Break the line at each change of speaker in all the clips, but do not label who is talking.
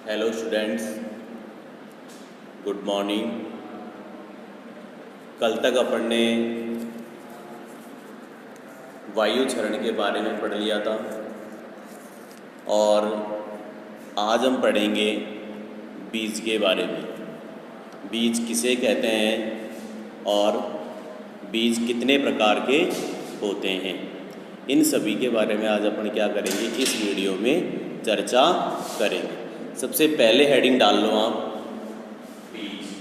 Hello students, good morning. कल तक अपन ने वायु क्षरण के बारे में पढ़ लिया था और आज हम पढ़ेंगे बीज के बारे में। बीज किसे कहते हैं और बीज कितने प्रकार के होते हैं, इन सभी के बारे में आज अपन क्या करेंगे, इस वीडियो में चर्चा करेंगे। सबसे पहले हेडिंग डाल लो आप, बीज।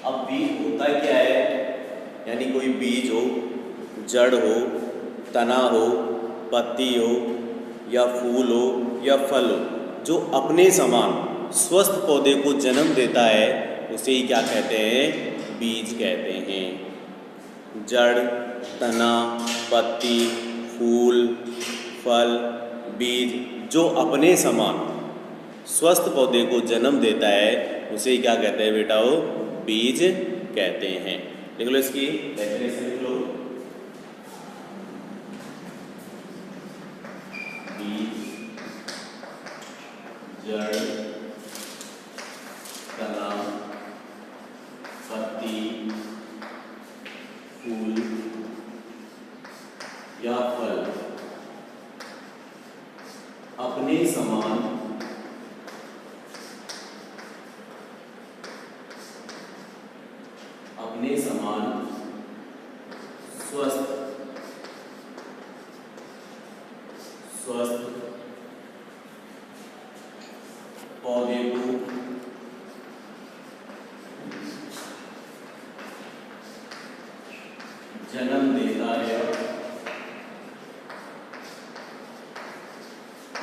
अब बीज होता क्या है, यानी कोई बीज हो, जड़ हो, तना हो, पत्ती हो या फूल हो या फल हो, जो अपने समान स्वस्थ पौधे को जन्म देता है, उसे ही क्या कहते हैं, बीज कहते हैं। जड़, तना, पत्ती, फूल, फल, बीज जो अपने समान स्वस्थ पौधे को जन्म देता है, उसे क्या कहते हैं बेटा, वो बीज कहते हैं। लिख लो इसकी डेफिनेशन, लिख लो। बीज, जड़, तना, पत्ती, फूल या फल अपने समान स्वस्थ पौधे को जन्म देता है,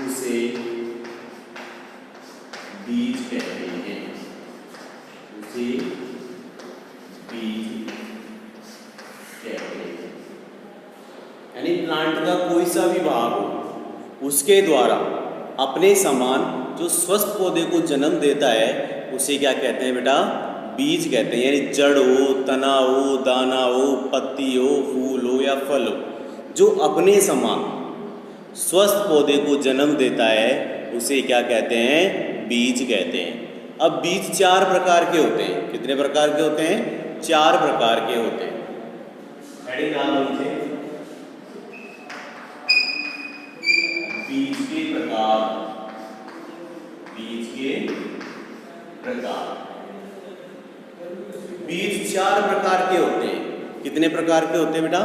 उसे बीज कहते हैं। उसे बीज कहते हैं। यानी प्लांट का कोई सा भी भाग हो, उसके द्वारा अपने समान जो स्वस्थ पौधे को जन्म देता है, उसे क्या कहते हैं बेटा, बीज कहते हैं। यानी जड़ हो, तना हो, दाना हो, पत्ती हो, फूल हो या फल हो, जो अपने समान स्वस्थ पौधे को जन्म देता है, उसे क्या कहते हैं, बीज कहते हैं। अब बीज 4 प्रकार के होते हैं। कितने प्रकार के होते हैं, 4 प्रकार के होते हैं। हेडिंग डाल लीजिए, बीज के प्रकार। बीज के प्रकार, बीज 4 प्रकार के होते हैं। कितने प्रकार के होते हैं बेटा,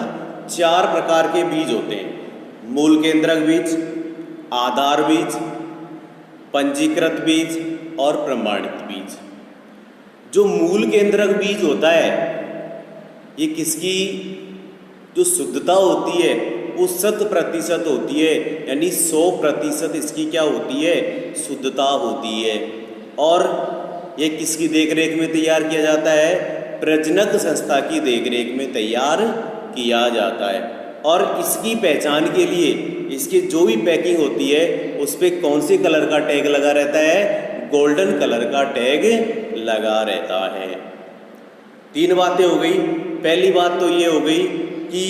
4 प्रकार के बीज होते हैं। मूल केंद्रक बीज, आधार बीज, पंजीकृत बीज और प्रमाणित बीज। जो मूल केंद्रक बीज होता है, ये किसकी जो शुद्धता होती है वो 100% होती है, यानी 100% इसकी क्या होती है, शुद्धता होती है। और ये किसकी देखरेख में तैयार किया जाता है, प्रजनक संस्था की देखरेख में तैयार किया जाता है। और इसकी पहचान के लिए इसकी जो भी पैकिंग होती है, उस पर कौन से कलर का टैग लगा रहता है, गोल्डन कलर का टैग लगा रहता है। 3 बातें हो गई। पहली बात तो ये हो गई कि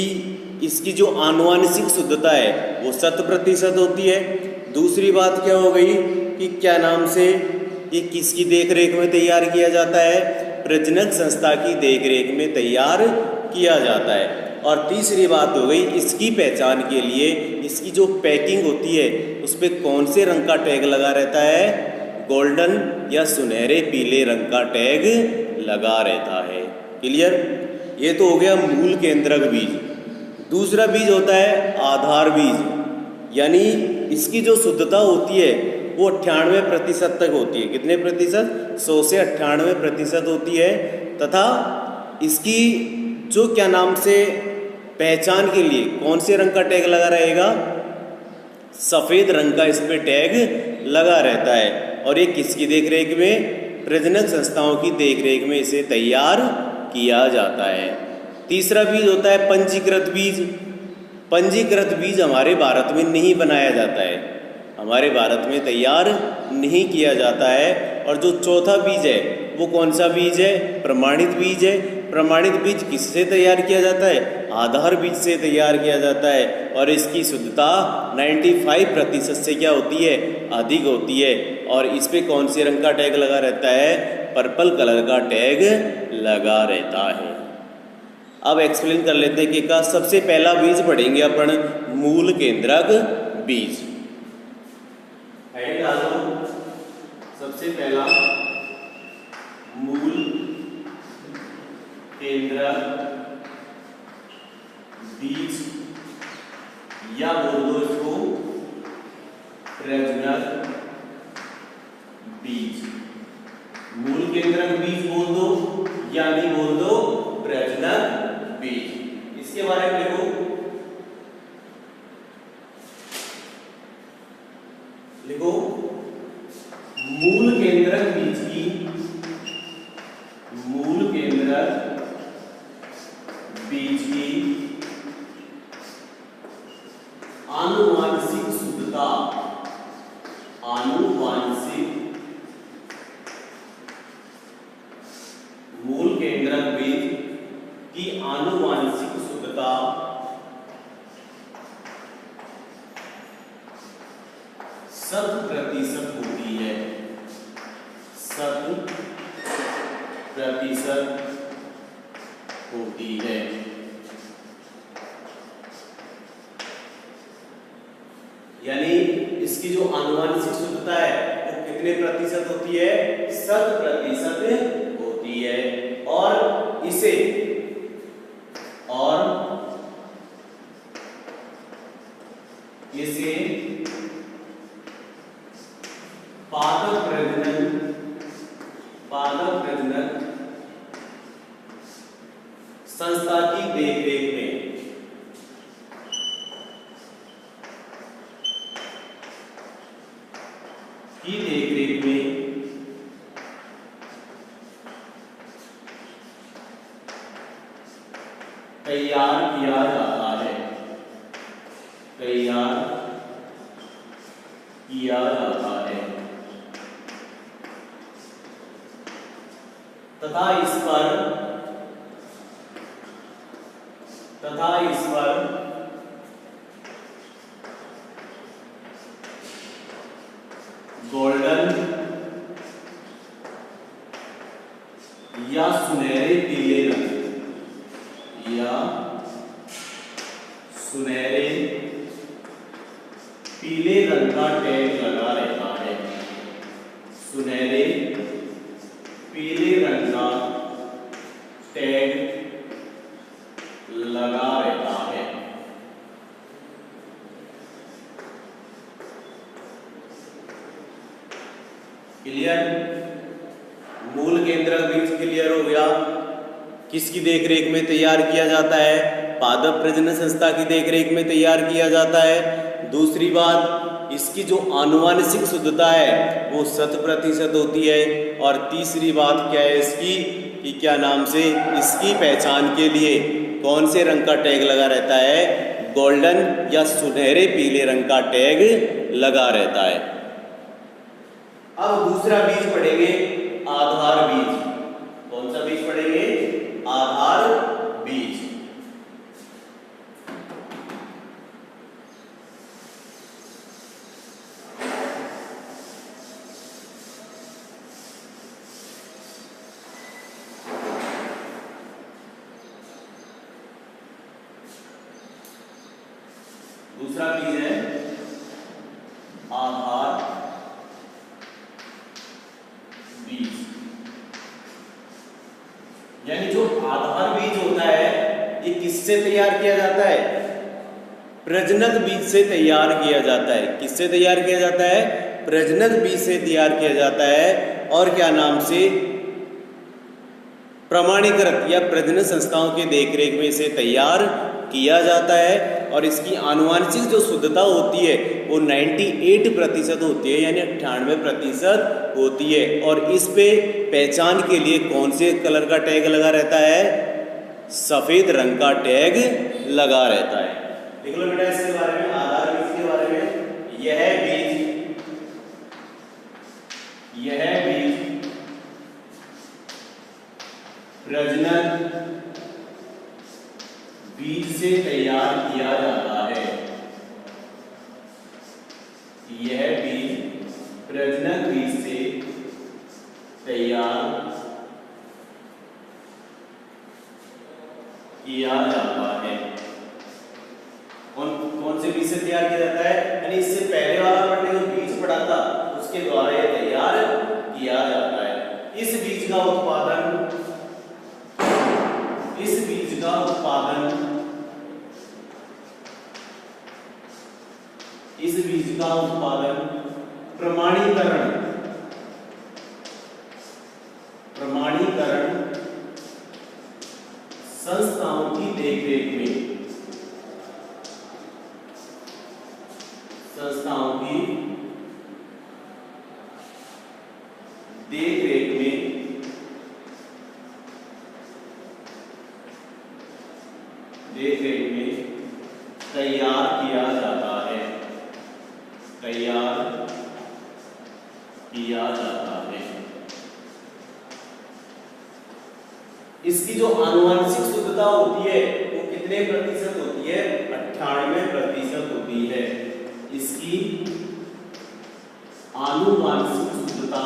इसकी जो आनुवंशिक शुद्धता है वो 100% होती है। दूसरी बात क्या हो गई कि क्या नाम से ये किसकी देखरेख में तैयार किया जाता है, प्रजनक संस्था की देखरेख में तैयार किया जाता है। और तीसरी बात हो गई, इसकी पहचान के लिए इसकी जो पैकिंग होती है, उस पर कौन से रंग का टैग लगा रहता है, गोल्डन या सुनहरे पीले रंग का टैग लगा रहता है। क्लियर। ये तो हो गया मूल केंद्रक बीज। दूसरा बीज होता है आधार बीज, यानी इसकी जो शुद्धता होती है वो 98% तक होती है। कितने प्रतिशत, 100 से 98% होती है। तथा इसकी जो क्या नाम से पहचान के लिए कौन से रंग का टैग लगा रहेगा, सफ़ेद रंग का इस पे टैग लगा रहता है। और ये किसकी देखरेख में, प्रजनक संस्थाओं की देखरेख में इसे तैयार किया जाता है। तीसरा बीज होता है पंजीकृत बीज। पंजीकृत बीज हमारे भारत में नहीं बनाया जाता है, हमारे भारत में तैयार नहीं किया जाता है। और जो चौथा बीज है वो कौन सा बीज है, प्रमाणित बीज है। प्रमाणित बीज किससे तैयार किया जाता है, आधार बीज से तैयार किया जाता है और इसकी शुद्धता 95% से क्या होती है, अधिक होती है। और इस पे कौन से रंग का टैग लगा रहता है, पर्पल कलर का टैग लगा रहता है। अब एक्सप्लेन कर लेते हैं कि का सबसे पहला बीज पढ़ेंगे अपन मूल केंद्रक बीज। हेड डालो, सबसे पहला मूल केंद्रक बीज या बोल दो इसको प्रजनक बीज। मूल केंद्रक बीज बोल दो या नहीं बोल दो प्रजनक बीज। इसके बारे में लिखो, लिखो मूल केंद्रक बीज की, मूल केंद्रक बीज की आनुवांशिक शुद्धता, आनुवांशिक, मूल केंद्रक बीज की आनुवांशिक शुद्धता 100% होती है, 100% होती है। यानी इसकी जो आनुवांशिक शुद्धता है वो कितने प्रतिशत होती है, 100% होती है। और इसे पादप प्रजनन संस्था की देखरेख में तैयार किया जाता है, तैयार किया जाता है तथा इस पर गोल्डन या सुनहरे पीले रंग या सुनहरे पीले रंग का टैग लगा रहता है, सुनहरे पीले रंग का टैग लगा रहता है। क्लियर? मूल केंद्रक बीज क्लियर हो गया। किसकी देखरेख में तैयार किया जाता है, पादप प्रजनन संस्था की देखरेख में तैयार किया जाता है। दूसरी बात, इसकी जो आनुवांशिक शुद्धता है वो 100% होती है। और तीसरी बात क्या है इसकी, कि क्या नाम से इसकी पहचान के लिए कौन से रंग का टैग लगा रहता है, गोल्डन या सुनहरे पीले रंग का टैग लगा रहता है। अब दूसरा बीज पढ़ेंगे आधार बीज। कौन सा बीज पढ़ेंगे, आधार बीज। दूसरा बीज है आधार बीज। यानी जो आधार बीज होता है ये किससे तैयार किया जाता है, प्रजनक बीज से तैयार किया जाता है। किससे तैयार किया जाता है, प्रजनक बीज से तैयार किया जाता है। और क्या नाम से, प्रमाणीकृत या प्रजनन संस्थाओं के देखरेख में इसे तैयार किया जाता है। और इसकी आनुवांशिक जो शुद्धता होती है वो 98% होती है, यानी 98% होती है। और इस पे पहचान के लिए कौन से कलर का टैग लगा रहता है, सफेद रंग का टैग लगा रहता है। देख लो बेटा इसके बारे में, आधार बीज के बारे में। यह बीज प्रजनन बीज से तैयार किया जाता है। यह बीज प्रजनक बीज से तैयार किया जाता है। कौन से बीज से तैयार किया जाता है? यानी इससे पहले वाला हमने जो बीज पढ़ा था उसके द्वारा यह तैयार किया जाता है। इस बीज का उत्पादन प्रमाणीकरण संस्थाओं की देखरेख में तैयार किया जाता है। इसकी जो आनुवंशिक शुद्धता होती है वो कितने प्रतिशत होती है? 98% होती है। इसकी आनुवंशिक शुद्धता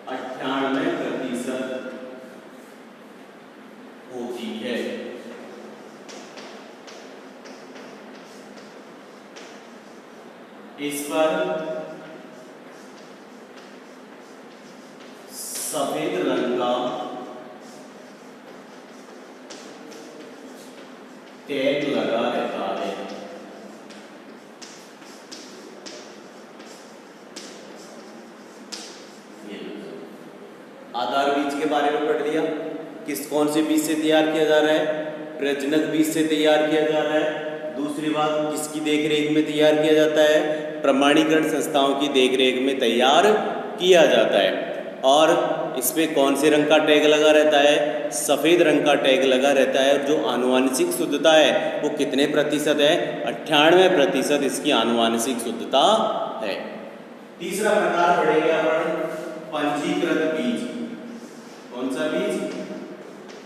98% होती है। इस पर सफेद रंग का टैग लगा रहता है। आधार बीज के बारे में पढ़ लिया। कौन से बीज से तैयार किया जा रहा है? प्रजनक बीज से तैयार किया जा रहा है। दूसरी बात, किसकी देखरेख में तैयार किया जाता है? प्रमाणीकरण संस्थाओं की देखरेख में तैयार किया जाता है। और इस पे कौन से रंग का टैग लगा रहता है? सफ़ेद रंग का टैग लगा रहता है। और जो आनुवंशिक शुद्धता है वो कितने प्रतिशत है? 98% इसकी आनुवंशिक शुद्धता है। तीसरा प्रकार पढ़ेंगे अपन पंजीकृत बीज। कौन सा बीज?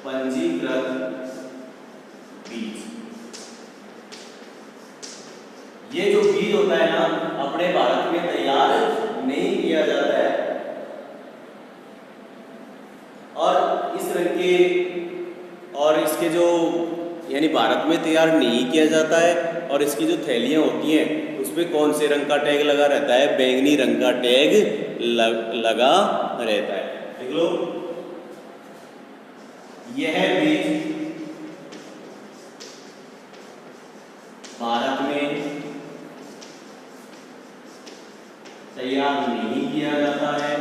पंजीकृत बीज। ये जो बीज होता है ना, अपने भारत में तैयार नहीं किया जाता है। और इस रंग के और इसके जो यानी भारत में तैयार नहीं किया जाता है। और इसकी जो थैलियां होती हैं उस पर कौन से रंग का टैग लगा रहता है? बैंगनी रंग का टैग लगा रहता है। देख लो, यह बीज भारत में तैयार नहीं किया जाता है।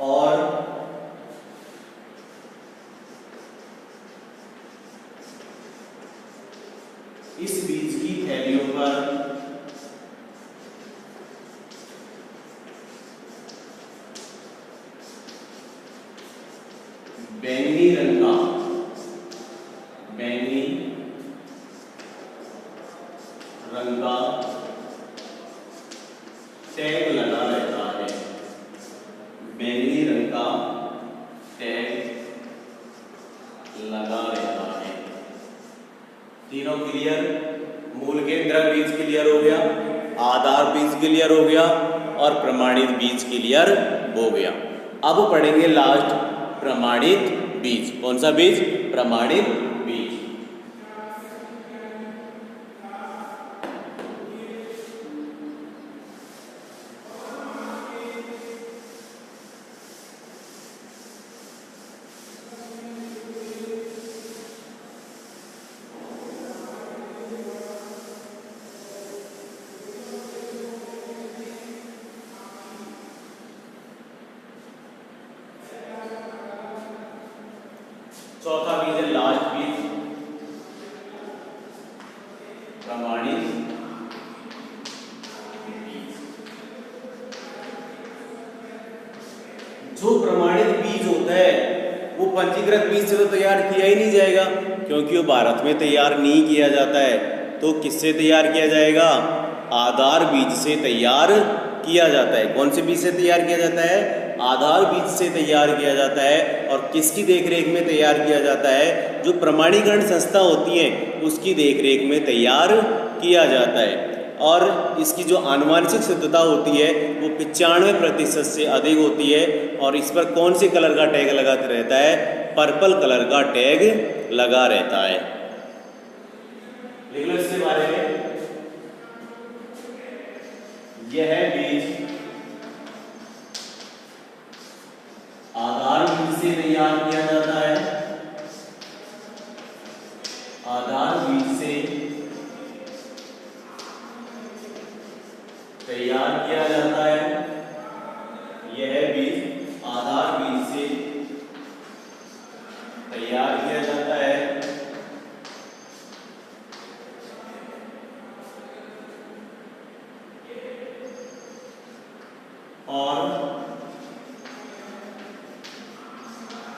और इस बीज की थैलियों पर बैंगनी रंग का टैग लगा रहता है। बैंगनी रंग का टैग लगा रहता है। तीनों क्लियर? मूल केंद्रक बीज क्लियर हो गया, आधार बीज क्लियर हो गया और प्रमाणित बीज क्लियर हो गया। अब पढ़ेंगे लास्ट प्रमाणित बीज। कौन सा बीज? प्रमाणित बीज। चौथा बीज है लास्ट बीज, जो प्रमाणित बीज होता है वो पंजीकृत बीज से तो तैयार किया ही नहीं जाएगा, क्योंकि वो भारत में तैयार नहीं किया जाता है। तो किससे तैयार किया जाएगा? आधार बीज से तैयार किया जाता है। कौन से बीज से तैयार किया जाता है? आधार बीज से तैयार किया जाता है। और किसकी देखरेख में तैयार किया जाता है? जो प्रमाणीकरण संस्था होती है उसकी देखरेख में तैयार किया जाता है। और इसकी जो आनुवांशिक शुद्धता होती है वो 95% से अधिक होती है। और इस पर कौन से कलर का टैग लगा रहता है? पर्पल कलर का टैग लगा रहता है। लिख लो इसके बारे में। यह बीज आधार बीज से तैयार किया जाता है। आधार बीज से तैयार किया जाता है। यह बीज आधार बीज से तैयार किया जाता है। और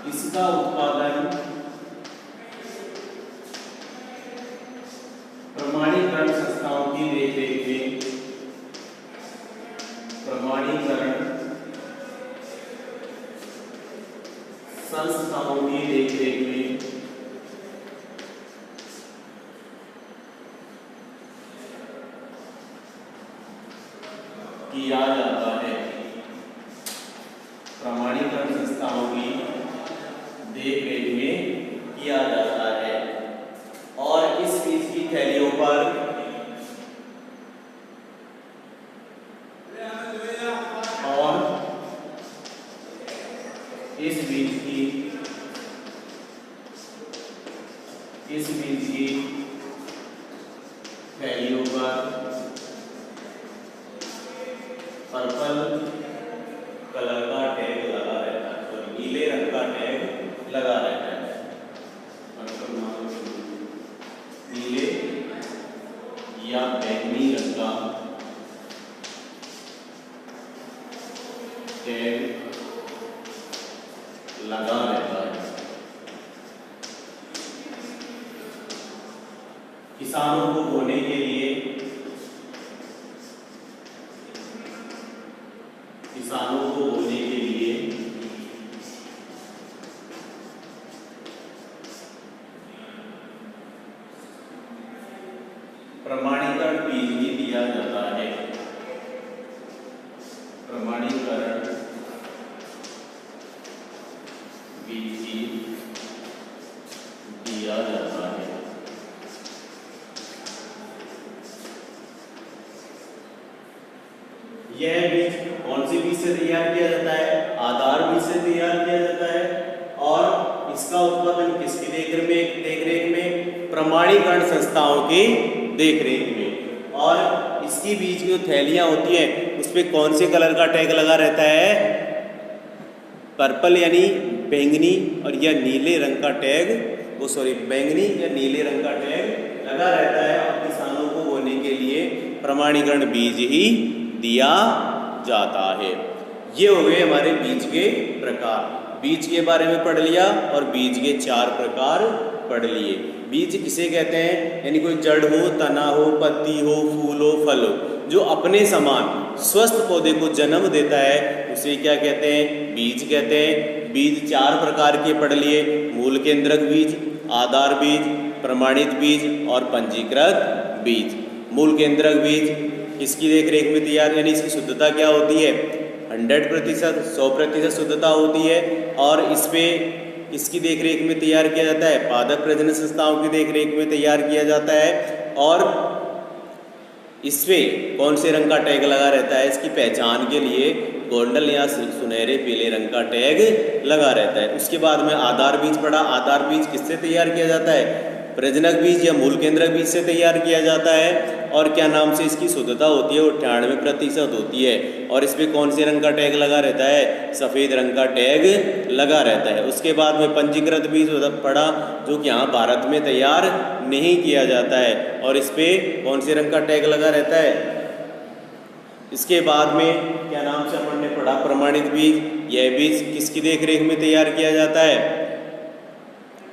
इसका उत्पादन प्रमाणीकरण संस्थाओं की देखरेख में प्रमाणीकरण संस्थाओं की देखरेख में किया जाता है। प्रमाणीकरण संस्थाओं की देखरेख में किया जाता है। और इस बीज की थैलियों पर इस बीज की थैलियों पर पर्पल कलर का टैग लगा रहता है, तो नीले रंग का टैग लगा रहता है। नीले या बैंगनी रंग का टैग लगा रहता है। किसानों को बोने के लिए प्रमाणीकरण बीज भी दिया जाता है। प्रमाणीकरण बीज भी दिया जाता है। यह बीज कौन सी बीज से तैयार किया जाता है? आधार बीज से तैयार किया जाता है। और इसका उत्पादन किसकी देखरेख में? प्रमाणीकरण संस्थाओं की देखरेख में। और इसकी बीज की जो थैलियां होती हैं उस पे कौन से कलर का टैग लगा रहता है? पर्पल यानी बैंगनी और या नीले रंग का टैग बैंगनी या नीले रंग का टैग लगा रहता है। और किसानों को बोने के लिए प्रमाणीकरण बीज ही दिया जाता है। ये हो गए हमारे बीज के प्रकार। बीज के बारे में पढ़ लिया और बीज के 4 प्रकार पढ़ लिए। बीज किसे कहते हैं? यानी कोई जड़ हो, तना हो, पत्ती हो, फूल हो, फल हो, जो अपने समान स्वस्थ पौधे को जन्म देता है उसे क्या कहते हैं? बीज कहते हैं। बीज 4 प्रकार के पढ़ लिए। मूल केंद्रक बीज, आधार बीज, प्रमाणित बीज और पंजीकृत बीज। मूल केंद्रक बीज इसकी देखरेख में तैयार, यानी इसकी शुद्धता क्या होती है? 100%, 100% शुद्धता होती है। और इसकी देखरेख में तैयार किया जाता है। पादप प्रजनन संस्थाओं की देखरेख में तैयार किया जाता है। और इसपे कौन से रंग का टैग लगा रहता है? इसकी पहचान के लिए गोल्डन या सुनहरे पीले रंग का टैग लगा रहता है। उसके बाद में आधार बीज पढ़ा। आधार बीज किससे तैयार किया जाता है? प्रजनक बीज या मूल केंद्रक बीज से तैयार किया जाता है। और क्या नाम से इसकी शुद्धता होती है? वो 98% होती है। और इस पे कौन से रंग का टैग लगा रहता है? सफ़ेद रंग का टैग लगा रहता है। उसके बाद में पंजीकृत बीज पढ़ा, जो कि यहाँ भारत में तैयार नहीं किया जाता है। और इस पे कौन से रंग का टैग लगा रहता है? इसके बाद में क्या नाम से अपन ने पढ़ा प्रमाणित बीज। यह बीज किसकी देखरेख में तैयार किया जाता है?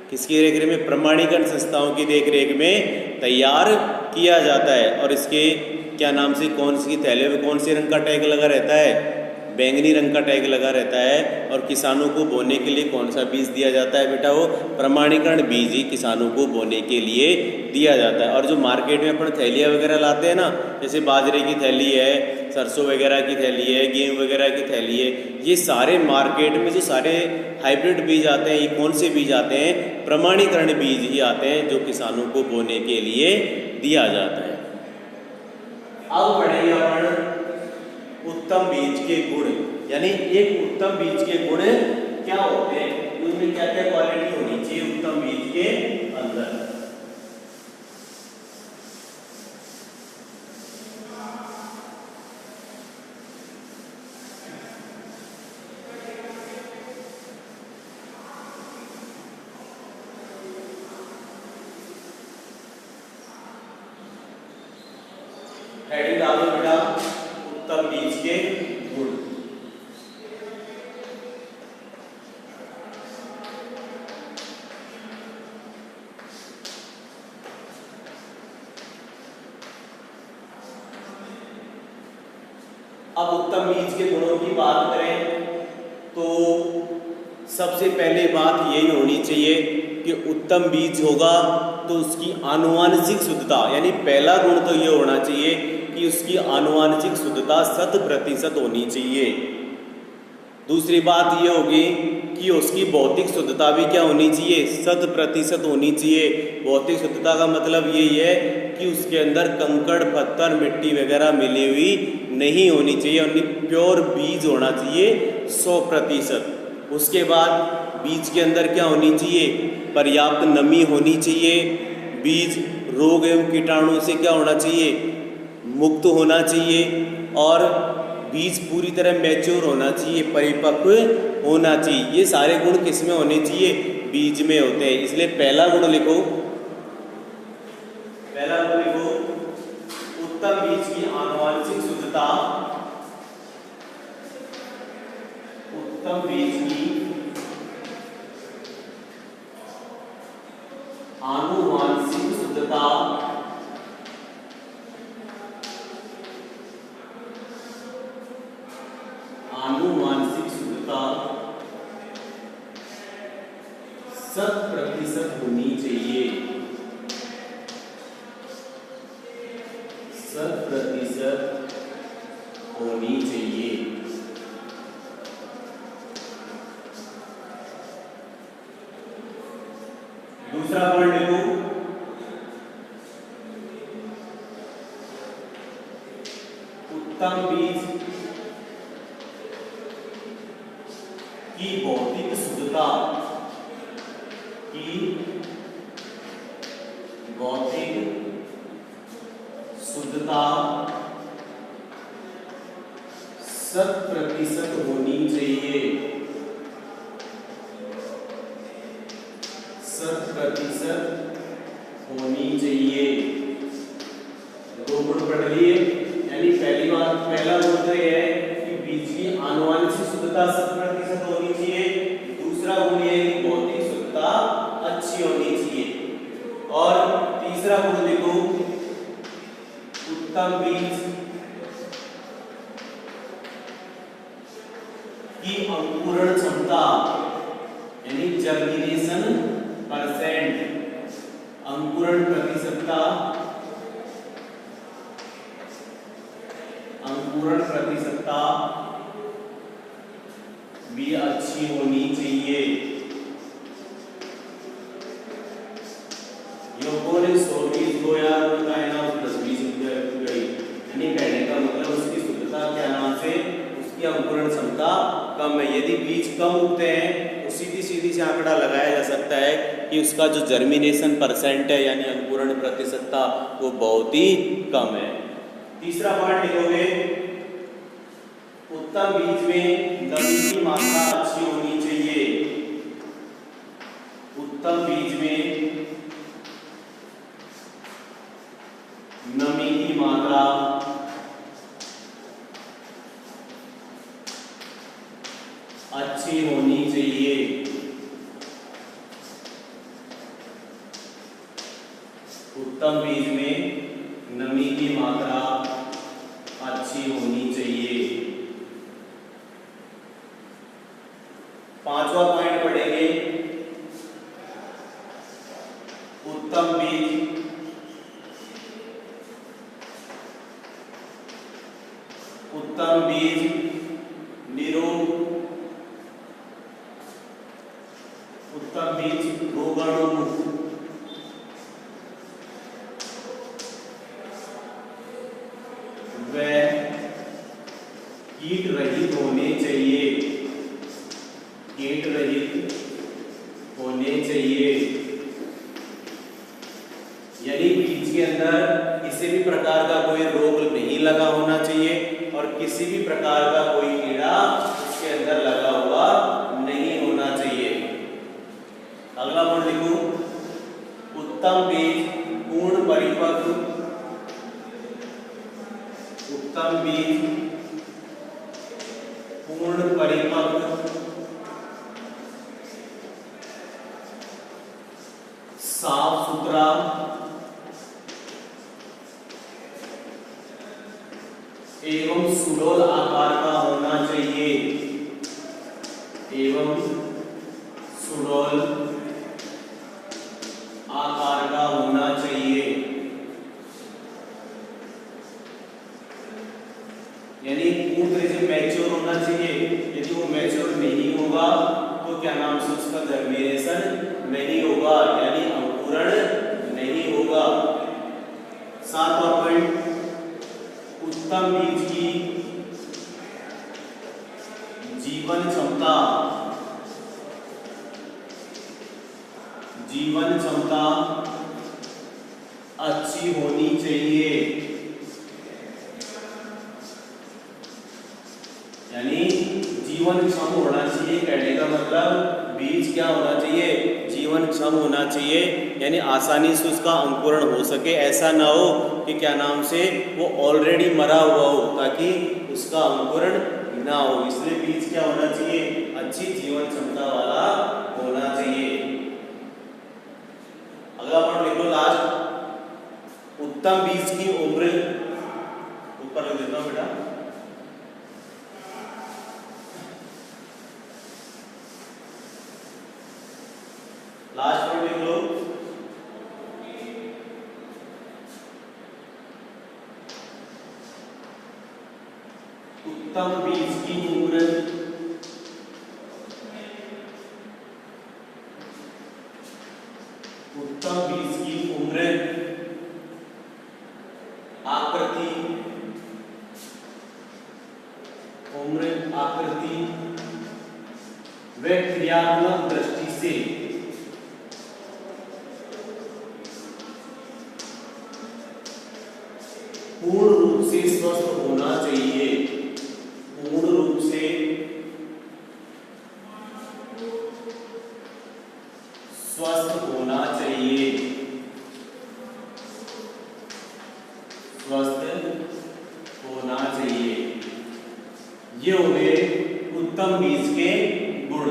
किसकी देखरेख में? प्रमाणीकरण संस्थाओं की देखरेख में तैयार किया जाता है। और इसके क्या नाम से, कौन सी थैले में कौन से रंग का टैग लगा रहता है? बैंगनी रंग का टैग लगा रहता है। और किसानों को बोने के लिए कौन सा बीज दिया जाता है बेटा? वो प्रमाणीकरण बीज ही किसानों को बोने के लिए दिया जाता है। और जो मार्केट में अपन थैलियाँ वगैरह लाते हैं ना, जैसे बाजरे की थैली है, सरसों वगैरह की थैली है, गेहूँ वगैरह की थैली है, ये सारे मार्केट में जो सारे हाइब्रिड बीज आते हैं, ये कौन से बीज आते हैं? प्रमाणीकरण बीज ही आते हैं, जो किसानों को बोने के लिए दिया जाता है। अब पढ़ेंगे अपन उत्तम बीज के गुण, यानी एक उत्तम बीज के गुण क्या होते हैं, उनमें क्या क्या क्वालिटी होनी चाहिए उत्तम बीज के अंदर। हेडिंग डालो बेटा, उत्तम बीज के गुण। अब उत्तम बीज के गुणों की बात करें तो सबसे पहले बात यही होनी चाहिए कि उत्तम बीज होगा तो उसकी आनुवांशिक शुद्धता, यानी पहला गुण तो ये होना चाहिए कि उसकी आनुवांशिक शुद्धता 100% होनी चाहिए। दूसरी बात ये होगी कि उसकी भौतिक शुद्धता भी क्या होनी चाहिए? 100% होनी चाहिए। भौतिक शुद्धता का मतलब यही है कि उसके अंदर कंकड़, पत्थर, मिट्टी वगैरह मिली हुई नहीं होनी चाहिए, और प्योर बीज होना चाहिए 100%। उसके बाद बीज के अंदर क्या होनी चाहिए? पर्याप्त नमी होनी चाहिए। बीज रोग एवं कीटाणु से क्या होना चाहिए? मुक्त होना चाहिए। और बीज पूरी तरह मैच्योर होना चाहिए, परिपक्व होना चाहिए। ये सारे गुण किस में होने चाहिए? बीज में होते हैं। इसलिए पहला गुण लिखो, पहला गुण लिखो, उत्तम बीज की आनुवांशिक शुद्धता। उत्तम बीज की आनुवांशिक शुद्धता आनुवांशिक शुद्धता 100% होनी चाहिए। 100% होनी चाहिए। दूसरा पॉइंट लिखो, उत्तम बीज की भौतिक शुद्धता, की भौतिक शुद्धता 100% होनी चाहिए। 100% होनी चाहिए। दो गुण पढ़ लिए, यानी पहली बात, पहला गुण तो यह है कि बीज की आनुवांशिक शुद्धता 100% होनी चाहिए। दूसरा गुण यह है कि भौतिक शुद्धता अच्छी होनी चाहिए। और तीसरा गुण देखो, उत्तम बीज की अंकुरण क्षमता, यानी जर्मिनेशन परसेंट, अंकुरण प्रतिशतता, अंकुरण प्रतिशतता भी अच्छी होनी चाहिए। योगों ने 100 बीज बोया, उनका इनाम 10 बीज गई, यानी कहने का मतलब उसकी शुद्धता क्या नाम से, उसकी अंकुरण क्षमता कम है। यदि बीज कम उगते हैं तो सीधी सीधी से आंकड़ा लगाया जा सकता है कि उसका जो जर्मिनेशन परसेंट है, यानी अंकुरण प्रतिशतता, वो बहुत ही कम है। तीसरा पॉइंट लिखोगे, उत्तम बीज में नमी की मात्रा अच्छी होनी चाहिए। उत्तम बीज में नमी की मात्रा अच्छी होनी चाहिए। उत्तम बीज में नमी की मात्रा अच्छी होनी चाहिए। पांचवा पॉइंट पढ़ेंगे, उत्तम बीज निरोग, उत्तम बीज रोगाणुमुक्त, व कीट रहित होने चाहिए। कीट रहित होने चाहिए, यानी बीज के अंदर किसी भी प्रकार का कोई रोग नहीं लगा होना चाहिए और किसी भी प्रकार का कोई कीड़ा उसके अंदर लगा हुआ नहीं होना चाहिए। अगला पॉइंट लिखूं, उत्तम बीज पूर्ण परिपक्व, उत्तम बीज पूर्ण परिपक्व, साफ सुथरा एवं सुडौल आकार का होना चाहिए। एवं सुडौल आकार का होना चाहिए, यानी पूर्ण तरह से मैच्योर होना चाहिए। यदि वो मैच्योर नहीं होगा तो क्या नाम से उसका जर्मिनेशन नहीं होगा, यानी अंकुरण नहीं होगा। सातवां पॉइंट, उत्तम बीज की जीवन क्षमता, जीवन क्षमता अच्छी होनी चाहिए, यानी जीवन क्षम होना चाहिए। कहने का मतलब बीज क्या होना चाहिए, जीवन क्षम होना चाहिए, यानी आसानी से उसका अंकुरण हो सके। ऐसा ना हो कि क्या नाम से वो ऑलरेडी मरा हुआ हो, ताकि उसका अंकुरण ना हो। इसलिए बीज क्या होना चाहिए, अच्छी जीवन क्षमता वाला होना चाहिए। अगला पॉइंट लिख लो लास्ट, उत्तम बीज की उम्र, ऊपर लिख देता हूं बेटा, लास्ट पॉइंट लिख लो, उत्तम बीज की उम्र उत्तम बीज की उम्र, आकृति, उम्र आकृति व क्रियात्मक दृष्टि से पूर्ण रूप से स्वस्थ होना चाहिए। पूर्ण रूप से स्वस्थ होना चाहिए, स्वस्थ होना चाहिए। ये हो गए उत्तम बीज के गुण।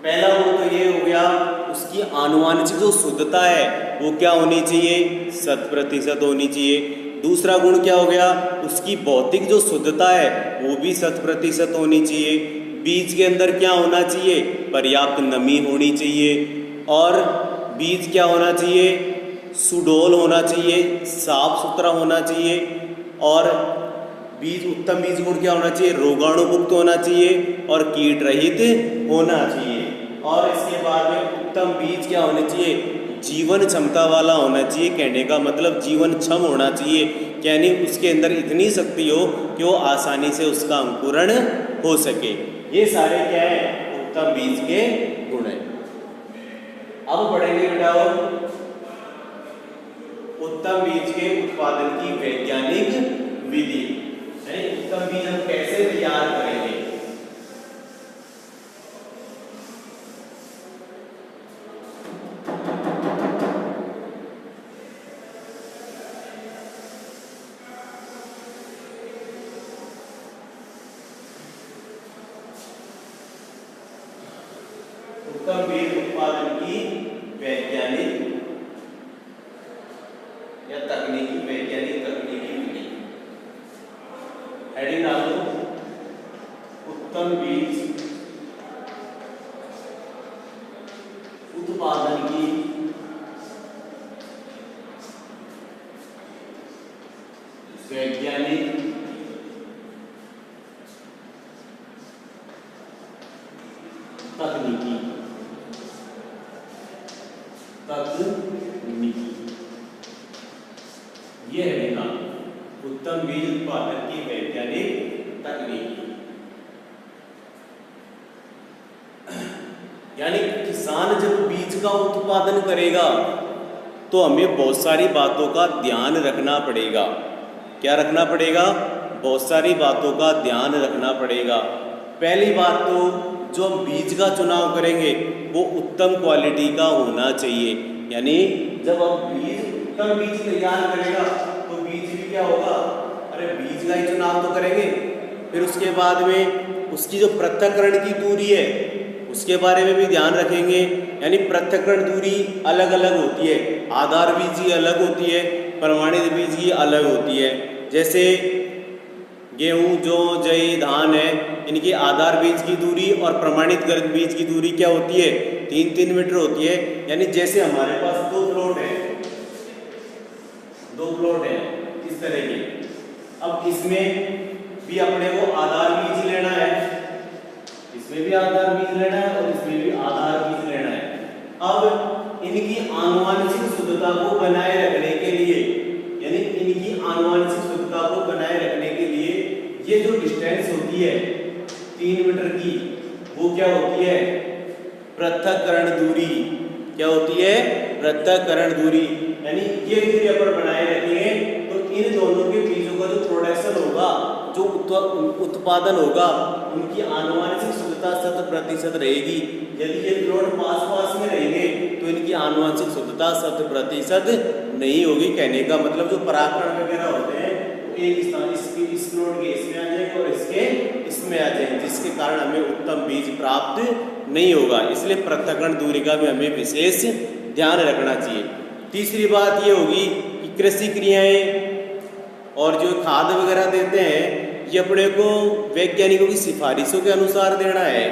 पहला गुण तो ये हो गया, उसकी आनुवांशिक जो शुद्धता है वो क्या होनी चाहिए, 100% होनी चाहिए। दूसरा गुण क्या हो गया, उसकी भौतिक जो शुद्धता है वो भी 100% होनी चाहिए। बीज के अंदर क्या होना चाहिए, पर्याप्त नमी होनी चाहिए। और बीज क्या होना चाहिए, सुडौल होना चाहिए, साफ सुथरा होना चाहिए। और बीज, उत्तम बीज गुण क्या होना चाहिए, रोगाणु मुक्त होना चाहिए और कीट रहित होना चाहिए। और इसके बाद में उत्तम बीज क्या होना चाहिए, जीवन क्षमता वाला होना चाहिए। कहने का मतलब जीवन क्षम होना चाहिए, यानी उसके अंदर इतनी शक्ति हो कि वो आसानी से उसका अंकुरण हो सके। ये सारे क्या है, उत्तम बीज के गुण है। अब पढ़ेंगे बेटा उत्तम बीज के उत्पादन की वैज्ञानिक विधि, यानी उत्तम बीज हम कैसे तैयार करेंगे। उत्तम बीज उत्पादन की वैज्ञानिक या तकनीकी विधि। हेडिंग डाल दो उत्तम बीज उत्पादन की वैज्ञानिक तकनीकी ये है ना उत्तम बीज उत्पादन की वैज्ञानिक तकनीकी। यानी किसान जब बीज का उत्पादन करेगा तो हमें बहुत सारी बातों का ध्यान रखना पड़ेगा। क्या रखना पड़ेगा? बहुत सारी बातों का ध्यान रखना पड़ेगा। पहली बात तो जो हम बीज का चुनाव करेंगे वो उत्तम क्वालिटी का होना चाहिए। यानी जब हम उत्तम बीज तैयार करेगा तो बीज भी क्या होगा? अरे बीज का ही चुनाव तो करेंगे। फिर उसके बाद में उसकी जो पृथक्करण की दूरी है उसके बारे में भी ध्यान रखेंगे। यानी पृथक्करण दूरी अलग अलग होती है, आधार बीज की अलग होती है, प्रमाणित बीज की अलग होती है। जैसे गेहूं, जौ, जई, धान है, इनकी आधार बीज की दूरी और प्रमाणित गर्भ बीज की दूरी क्या होती है? 3-3 मीटर होती है। यानी जैसे हमारे पास दो प्लॉट है इस तरह के। अब इसमें भी अपने को आधार बीज लेना है, इसमें भी आधार बीज लेना है और इसमें भी आधार बीज लेना है। अब इनकी आनुवंशिक शुद्धता को बनाए रखने के लिए, यानी इनकी आनुवंशिक शुद्धता को बनाए रखने के लिए ये जो डिस्टेंस होती है 3 मीटर की, वो क्या होती है? पृथक्करण दूरी। क्या होती है? पृथक्करण दूरी। यानी ये दूरी अगर बनाए रखेंगे तो इन दोनों के बीजों का जो प्रोडक्शन होगा, जो उत्पादन होगा, उनकी आनुवंशिक शुद्धता 100% रहेगी। यदि ये प्लॉट पास में रहेंगे तो इनकी आनुवंशिक शुद्धता 100% नहीं होगी। कहने का मतलब जो परागकण वगैरह होते हैं एक स्थान इस प्लॉट के इसमें आ जाएंगे और इसके इसमें आ जाएंगे, जिसके कारण हमें उत्तम बीज प्राप्त नहीं होगा। इसलिए पृथक्करण दूरी का भी हमें विशेष ध्यान रखना चाहिए। तीसरी बात ये होगी कि कृषि क्रियाएं और जो खाद वगैरह देते हैं ये अपने को वैज्ञानिकों की सिफारिशों के अनुसार देना है।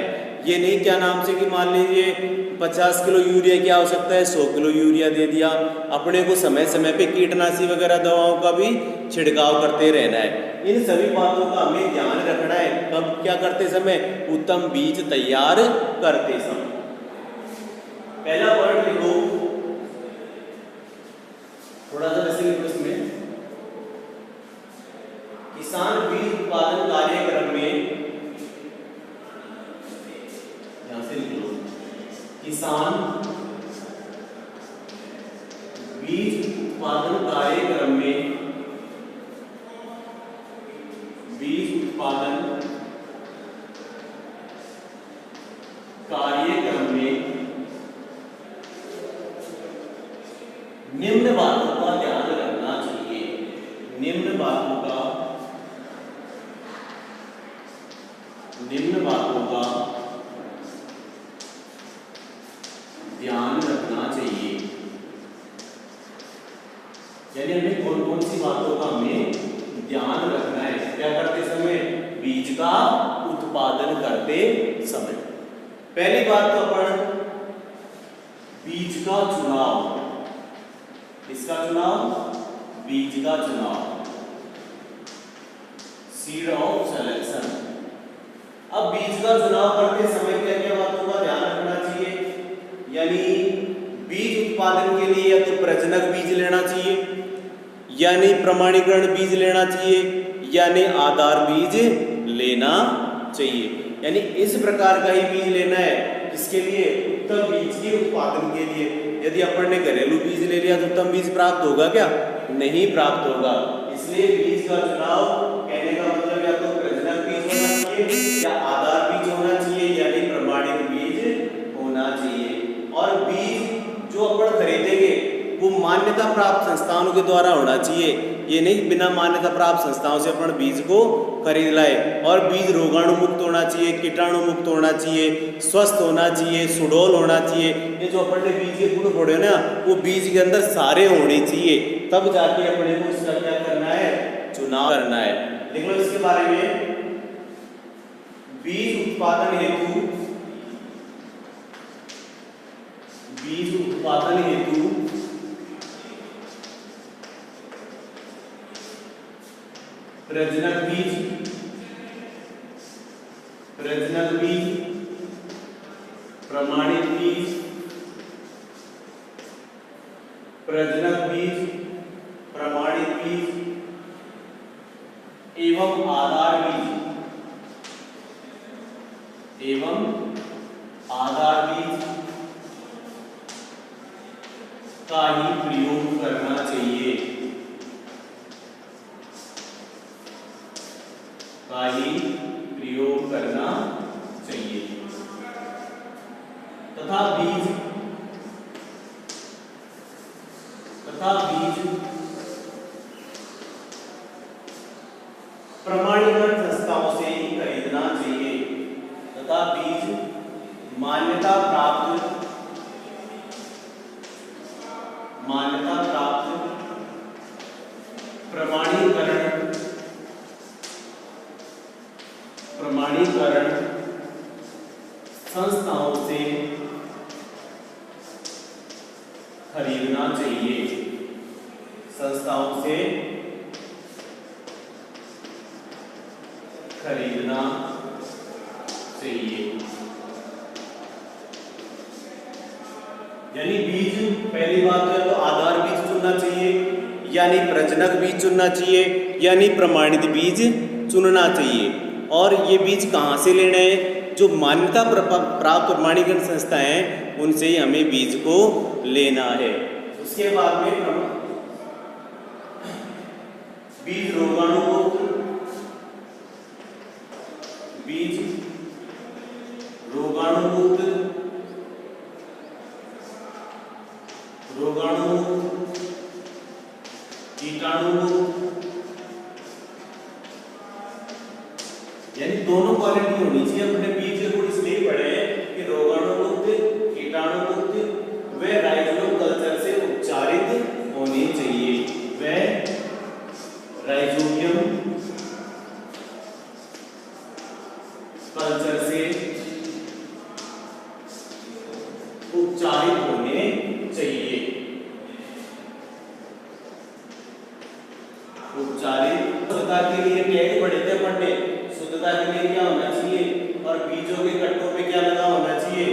ये नहीं क्या नाम से कि मान लीजिए 50 किलो यूरिया की आवश्यकता है, 100 किलो यूरिया दे दिया। अपने को समय समय पे कीटनाशी वगैरह दवाओं का भी छिड़काव करते रहना है। इन सभी बातों का हमें ध्यान रखना है। कब क्या करते समय? उत्तम बीज तैयार करते समय। पहला वर्ड लिखो, थोड़ा सा वैसे लिखो इसमें, किसान बीज उत्पादन कार्यक्रम में, यहां से लिख लो, किसान बीज उत्पादन कार्यक्रम में, बीज उत्पादन कार्यक्रम में निम्न बातों का ध्यान रखना चाहिए। निम्न बातों का ध्यान रखना चाहिए। यानी हमें कौन कौन सी बातों का हमें ध्यान रखना है क्या करते समय? बीज का उत्पादन करते समय। पहली बात तो अपन बीज का चुनाव, इसका चुनाव, बीज का चुनाव, सीड ऑफ सिलेक्शन। अब बीज का चुनाव करते समय क्या क्या बातों का ध्यान रखना चाहिए? यानी बीज उत्पादन के लिए या तो प्रजनक बीज लेना चाहिए, यानी प्रमाणीकरण बीज लेना चाहिए, यानी आधार बीज लेना चाहिए। यानी इस प्रकार का ही बीज लेना है। इसके लिए उत्तम बीज के उत्पादन के लिए यदि अपन ने घरेलू बीज ले लिया तो उत्तम बीज प्राप्त होगा क्या? नहीं प्राप्त होगा। इसलिए बीज का चुनाव कहने का मतलब या तो प्रजनक बीज होना चाहिए या आधार बीज होना चाहिए, यानी प्रमाणित बीज होना चाहिए। और बीज जो अपन खरीदेंगे वो मान्यता प्राप्त संस्थानों के द्वारा होना चाहिए। ये नहीं बिना मान्यता प्राप्त संस्थाओं से अपन बीज को खरीद लाए। और बीज रोगाणु मुक्त होना चाहिए, कीटाणु मुक्त होना चाहिए, स्वस्थ होना चाहिए, सुडौल होना चाहिए। ये जो अपन ने बीज के गुण पढ़े ना, वो बीज के अंदर सारे होने चाहिए, तब जाके अपने को इसका क्या करना है, चुनाव करना है। देख लो इसके बारे में, बीज उत्पादन हेतु, बीज उत्पादन हेतु प्रजनक बीज, प्रजनक बीज, प्रमाणित बीज, प्रजनक बीज, प्रमाणित बीज एवं आधार बीज, एवं आधार बीज का ही प्रयोग करना चाहिए, का ही प्रयोग करना चाहिए। तथा बीज प्रमाणीकरण संस्थाओं से ही खरीदना चाहिए, तथा बीज मान्यता प्राप्त प्रमाणीकरण संस्थाओं से खरीदना चाहिए, संस्थाओं से खरीदना चाहिए। यानी बीज, पहली बात तो आधार बीज चुनना चाहिए, यानी प्रजनक बीज चुनना चाहिए, यानी प्रमाणित बीज चुनना चाहिए। और ये बीज कहाँ से लेना है, जो मान्यता प्राप्त प्रमाणीकरण संस्था है उनसे ही हमें बीज को लेना है। उसके बाद में बीज रोगाणु मुक्त, बीज रोगाणु मुक्त, रोगाणु मुक्त, कीटाणु मुक्त, यानी दोनों क्वालिटी होनी चाहिए। अपने बीज के गुण इसलिए पढ़े कि रोगाणु मुक्त, कीटाणु मुक्त व राइजोबियम कल्चर से उपचारित होनी चाहिए, व राइजोबियम कल्चर से उपचारित होने चाहिए। उपचारित, शुद्धता के लिए टैग पढ़े थे पढ़ने, शुद्धता के लिए क्या होना चाहिए, और बीजों के कट्टों पे क्या लगा होना चाहिए,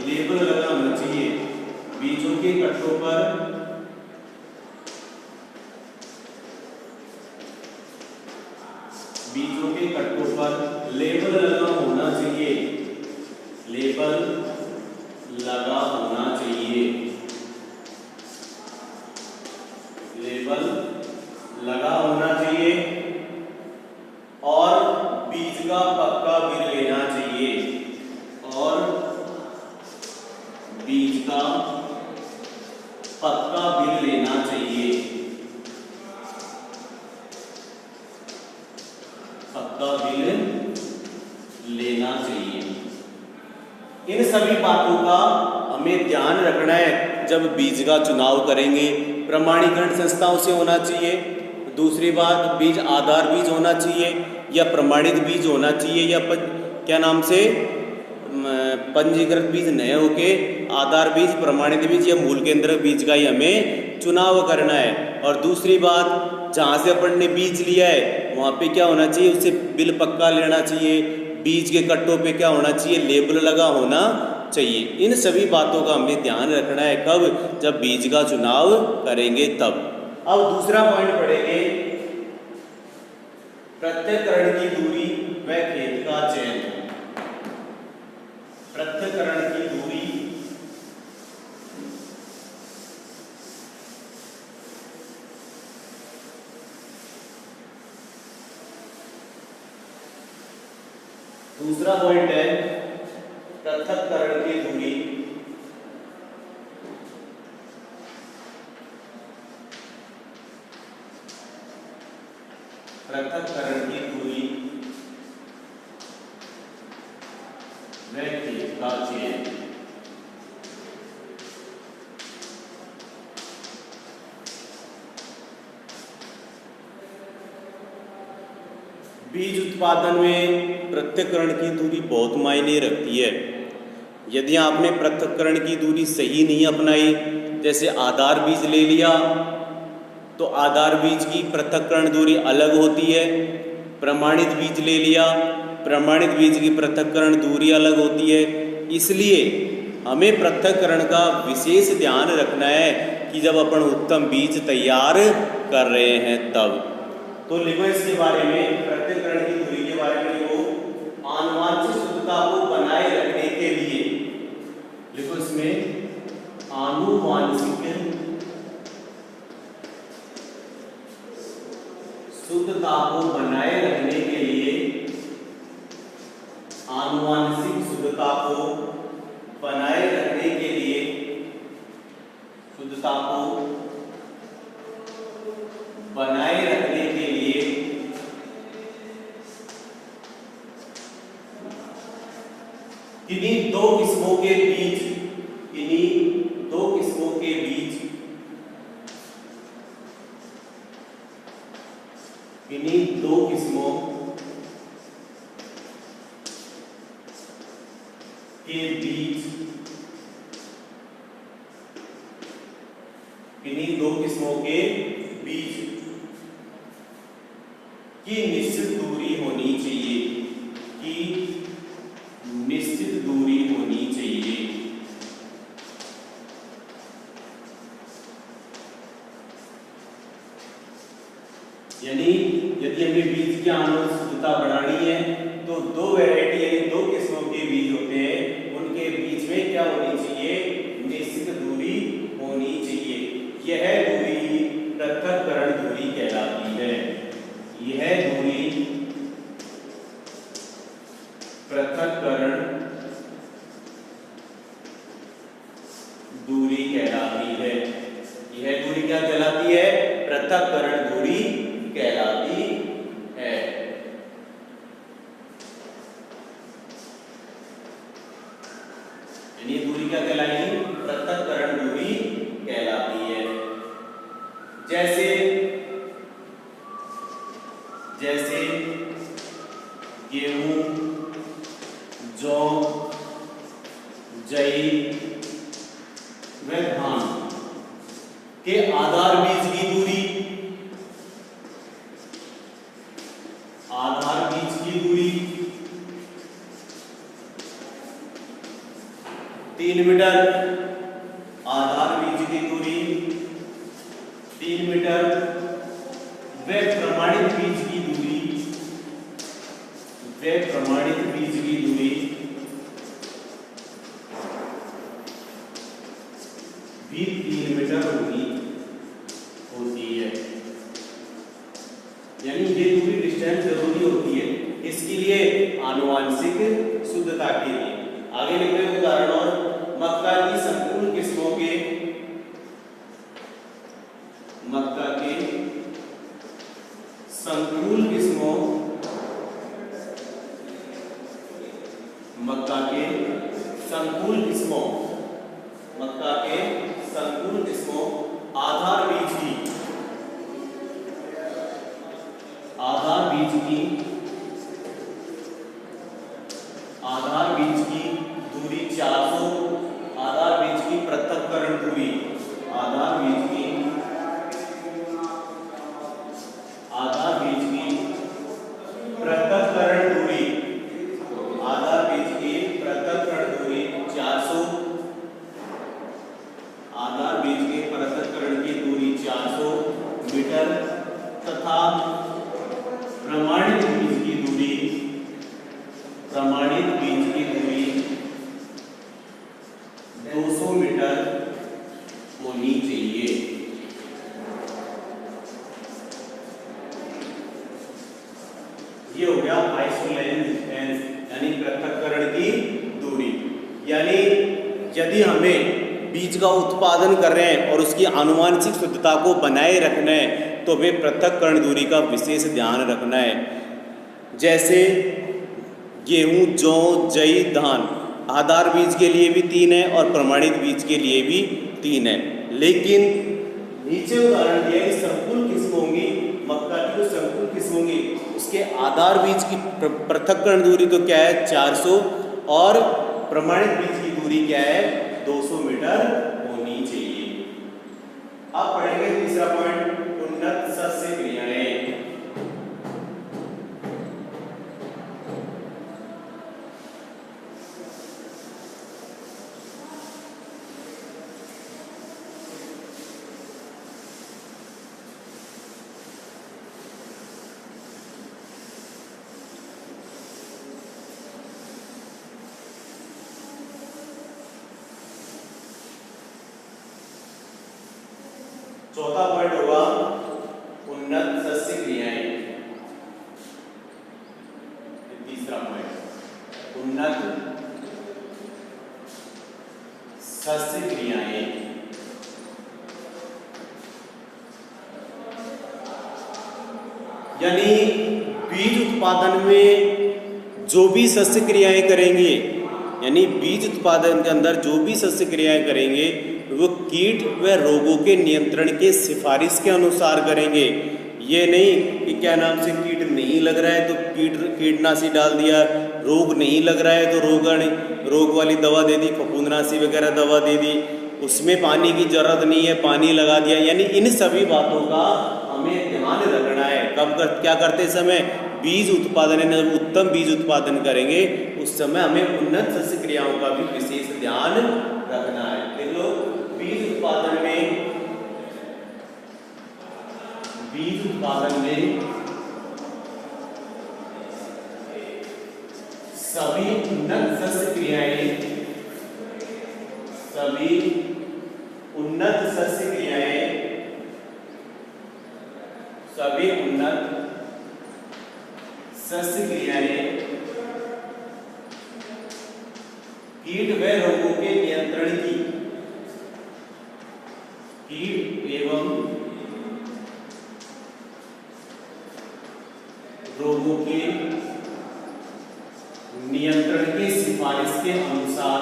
लेबल लगा होना चाहिए। बीजों के कट्टों पर लेबल लगा होना चाहिए, लेबल लगा होना चाहिए, लेबल लगा होना चाहिए। और बीज का पक्का बिल लेना चाहिए, और बीज का पक्का बिल लेना चाहिए, पक्का बिल लेना चाहिए। इन सभी बातों का हमें ध्यान रखना है जब बीज का चुनाव करेंगे। प्रमाणीकरण संस्थाओं से होना चाहिए, दूसरी बात बीज आधार बीज होना चाहिए या प्रमाणित बीज होना चाहिए, या क्या नाम से पंजीकृत बीज नए होके आधार बीज, प्रमाणित बीज या मूल केंद्रक बीज का ही हमें चुनाव करना है। और दूसरी बात, जहाँ से अपन ने बीज लिया है वहाँ पे क्या होना चाहिए, उससे बिल पक्का लेना चाहिए, बीज के कट्टों पे क्या होना चाहिए, लेबल लगा होना चाहिए। इन सभी बातों का हमें ध्यान रखना है, कब, जब बीज का चुनाव करेंगे तब। अब दूसरा पॉइंट पढ़ेंगे, पृथक्करण की दूरी व खेत का चयन। पृथक्करण की दूरी दूसरा पॉइंट है पृथक्करण की दूरी पृथक्करण की दूरी व्यक्ति का चयन। बीज उत्पादन में पृथक्करण की दूरी बहुत मायने रखती है। यदि आपने पृथक्करण की दूरी सही नहीं अपनाई, जैसे आधार बीज ले लिया, तो आधार बीज की पृथक्करण दूरी अलग होती है। प्रमाणित बीज ले लिया, प्रमाणित बीज की पृथक्करण दूरी अलग होती है। इसलिए हमें पृथक्करण का विशेष ध्यान रखना है कि जब अपन उत्तम बीज तैयार कर रहे हैं तब। तो लिखो इसके बारे में, पृथक्करण की दूरी के बारे में लिखो, आनुवांशिक शुद्धता को बनाए रखने के लिए, लिखो इसमें आनुवांशिक शुद्धता को बनाए रखने के लिए, आनुवांशिक शुद्धता को बनाए रखने के लिए, शुद्धता को बनाए रखने के लिए किन्हीं दो किस्मों के बीज, किन्हीं दो किस्मों के बीज, किन्हीं दो किस्मों के बीज, किन्हीं दो किस्मों के बीज की निश्चित दूरी होनी चाहिए, की निश्चित दूरी होनी चाहिए। यानी यदि हमें बीज की आनुवंशिक शुद्धता बढ़ानी है तो दो वैरायटी यानी दो किस्मों के बीज होते हैं, उनके बीच में क्या होनी चाहिए, निश्चित दूरी होनी चाहिए। यह दूरी पृथक्करण दूरी कहलाती है। यह दूरी पृथक्करण दूरी कहलाती है। यह दूरी क्या कहलाती है, पृथक्करण दूरी कहलाती है। यानी दूरी क्या कहलाएगी, पृथक्करण दूरी कहलाती है। जैसे जैसे गेहूं, जौ, जई व धान के आधार बीज की दूरी, आधार बीज की दूरी 3 मीटर, आधार बीज की दूरी 3 मीटर व प्रमाणित बीज की दूरी, व प्रमाणित बीज की दूरी भी 3 मीटर होती है। यानी ये दूरी डिस्टेंस जरूरी होती है, इसके लिए आनुवांशिक शुद्धता के लिए। आगे लिख रहे उदाहरण, और मक्का की संपूर्ण किस्मों के, मक्का के संकुल किस्मों, मक्का के संकुल किस्मों, मक्का के संकुल किस्मों आधार बीज की, आधार बीज की, आधार बीज की दूरी 400, आधार बीज की पृथक्करण दूरी, आधार बीज की, आधार बीज की पृथक्करण दूरी, आधार बीज की पृथक्करण दूरी 400, आधार बीज के पृथक्करण की दूरी 400 मीटर तथा प्रमाणित बीज की दूरी, प्रमाणित बीज की दूरी 200 मीटर होनी चाहिए। ये हो गया आइसोलेंस यानी पृथक्करण की दूरी। यानी यदि हमें बीज का उत्पादन कर रहे हैं और उसकी आनुवांशिक शुद्धता को बनाए रखना है तो हमें पृथक्करण दूरी का विशेष ध्यान रखना है। जैसे गेहूँ, जौ, जई, धान आधार बीज के लिए भी 3 है और प्रमाणित बीज के लिए भी 3 है। लेकिन नीचे उदाहरण दिया कि संकुल किस्म होंगी, मक्का की जो संकुल किस्म होंगी उसके आधार बीज की पृथक्करण दूरी तो क्या है 400 और प्रमाणित बीज की दूरी क्या है 200 मीटर होनी चाहिए। अब पढ़ेंगे तीसरा पॉइंट, उन्नत सस्य क्रियाएं। चौथा पॉइंट होगा उन्नत सस्य क्रियाएं। तीसरा पॉइंट उन्नत सस्य क्रियाएं। यानी बीज उत्पादन में जो भी सस्य क्रियाएं करेंगे, यानी बीज उत्पादन के अंदर जो भी सस्य क्रियाएं करेंगे वो कीट व रोगों के नियंत्रण के सिफारिश के अनुसार करेंगे। ये नहीं कि क्या नाम से कीट नहीं लग रहा है तो कीटनाशी डाल दिया, रोग नहीं लग रहा है तो रोग वाली दवा दे दी, फफूंदनाशी वगैरह दवा दे दी, उसमें पानी की जरूरत नहीं है पानी लगा दिया। यानी इन सभी बातों का हमें ध्यान रखना है। क्या करते समय बीज उत्पादन, जब उत्तम बीज उत्पादन करेंगे उस समय हमें उन्नत सस्य क्रियाओं का भी विशेष ध्यान रखना है। देख लो बीज उत्पादन में सभी उन्नत सस्य क्रियाएं कीट व रोगों के नियंत्रण की, कीट एवं रोगों के नियंत्रण के सिफारिश के अनुसार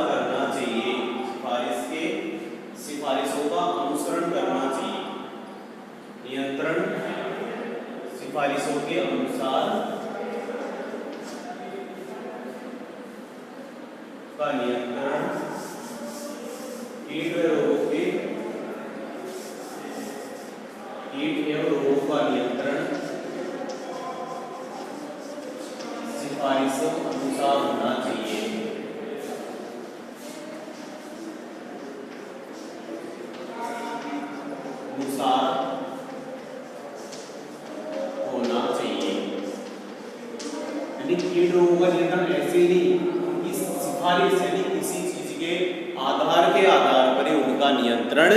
करना चाहिए। सिफारिशों का अनुसरण करना चाहिए। नियंत्रण सिफारिशों के अनुसार का नियंत्रण कीट एवं रोगों का नियंत्रण सिफारिशों अनुसार होना चाहिए। कीट रोगों का नियंत्रण ऐसे ही नहीं, इस सिफारिश यानी किसी चीज के आधार पर उनका नियंत्रण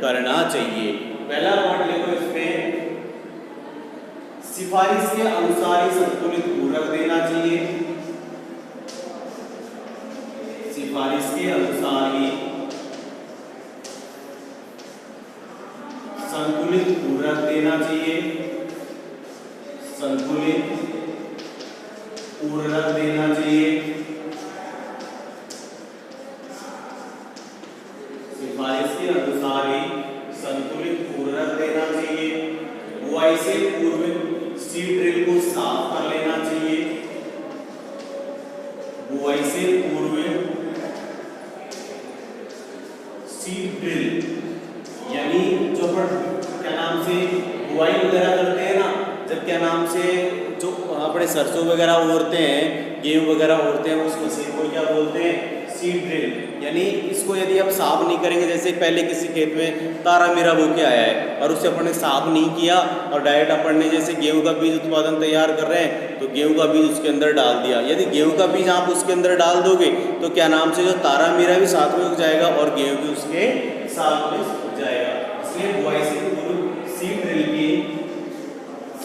करना चाहिए। पहला पॉइंट देखो, इसमें सिफारिश के अनुसार ही संतुलित पूरक देना चाहिए। सिफारिश के अनुसार ही संतुलित पूरक देना चाहिए। संतुलित पूरक देना चाहिए। सिफारिश के अनुसार ही संतुलित पूरक देना चाहिए। बुआई से पूर्व सीड ड्रिल को साफ कर लेना चाहिए। बुआई से पूर्व सीड ड्रिल यानी जो क्या नाम से बुआई वगैरह करते हैं ना, जब क्या नाम से जो अपने सरसों वगैरह ओरते हैं, गेहूं वगैरह ओरते हैं, उस मशीन को क्या बोलते हैं सीड ड्रिल। यानी इसको यदि आप साफ नहीं करेंगे, जैसे पहले किसी खेत में तारा मीरा बो के आया है और उसे अपन ने साफ नहीं किया और डायरेक्ट अपन ने जैसे गेहूं का बीज उत्पादन तैयार कर रहे हैं तो गेहूं का बीज उसके अंदर डाल दिया। यदि गेहूं का बीज आप उसके अंदर डाल दोगे तो क्या नाम से जो तारा मीरा भी साथ में उग जाएगा और गेहूं भी उसके साथ में उग जाएगा। इसलिए बुआई से पूर्व सीड ड्रिल की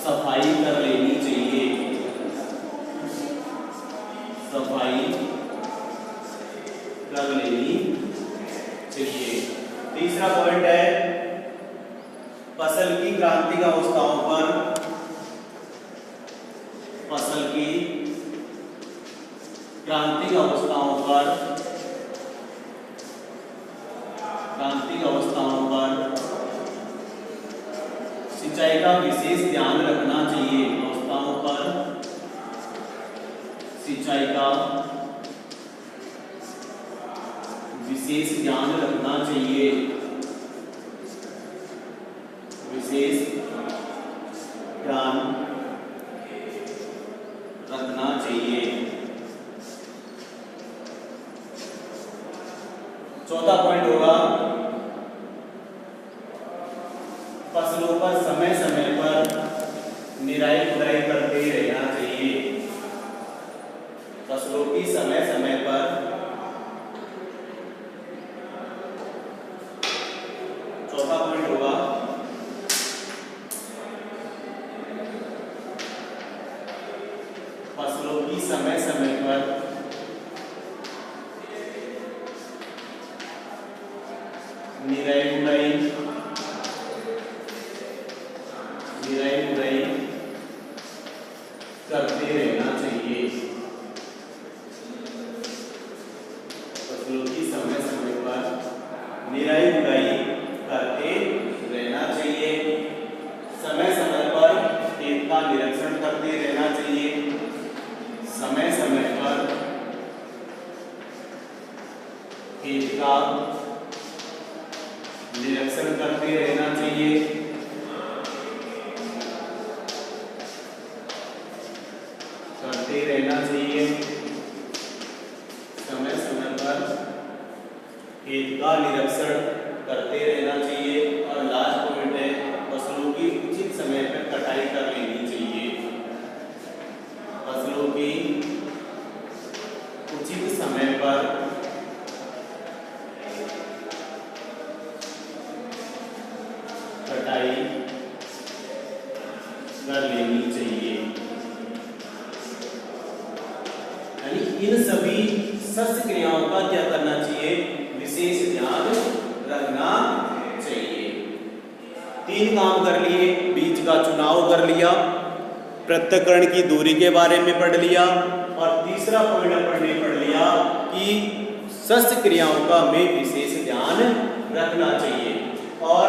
सफाई कर लेनी चाहिए। कटाई कर लेनी चाहिए। तीसरा पॉइंट है फसल की क्रांतिक अवस्थाओं पर, फसल की क्रांतिक अवस्थाओं पर, क्रांतिक अवस्थाओं पर सिंचाई का विशेष ध्यान रखना चाहिए। अवस्थाओं पर सिंचाई का विशेष ध्यान रखना चाहिए, विशेष ध्यान रखना चाहिए। चौथा पॉइंट होगा फसलों पर समय समय पर निराई गुड़ाई करते रहना चाहिए। फसलों की समय समय पर चौथा पॉइंट होगा फसलों की समय समय पर निराई गुड़ाई करते रहना चाहिए। फसलों की समय समय पर निराई गुड़ाई करते रहना चाहिए। समय समय पर खेत का निरीक्षण करते रहना चाहिए। समय समय पर खेत का निरीक्षण करते रहना चाहिए। करते रहना चाहिए। समय समय पर खेत का निरीक्षण करते रहना चाहिए। और लास्ट पॉइंट है फसलों की उचित समय पर कटाई कर लेनी चाहिए। फसलों की उचित समय पर कटाई कर लेनी चाहिए। यानी इन सभी शस्त्र क्रियाओं का क्या करना चाहिए, विशेष ध्यान रखना चाहिए। 3 काम कर लिए, बीज का चुनाव कर लिया, पृथक्करण की दूरी के बारे में पढ़ लिया, और तीसरा पॉइंट अपन ने पढ़ लिया कि शस्त्र क्रियाओं का हमें विशेष ध्यान रखना चाहिए। और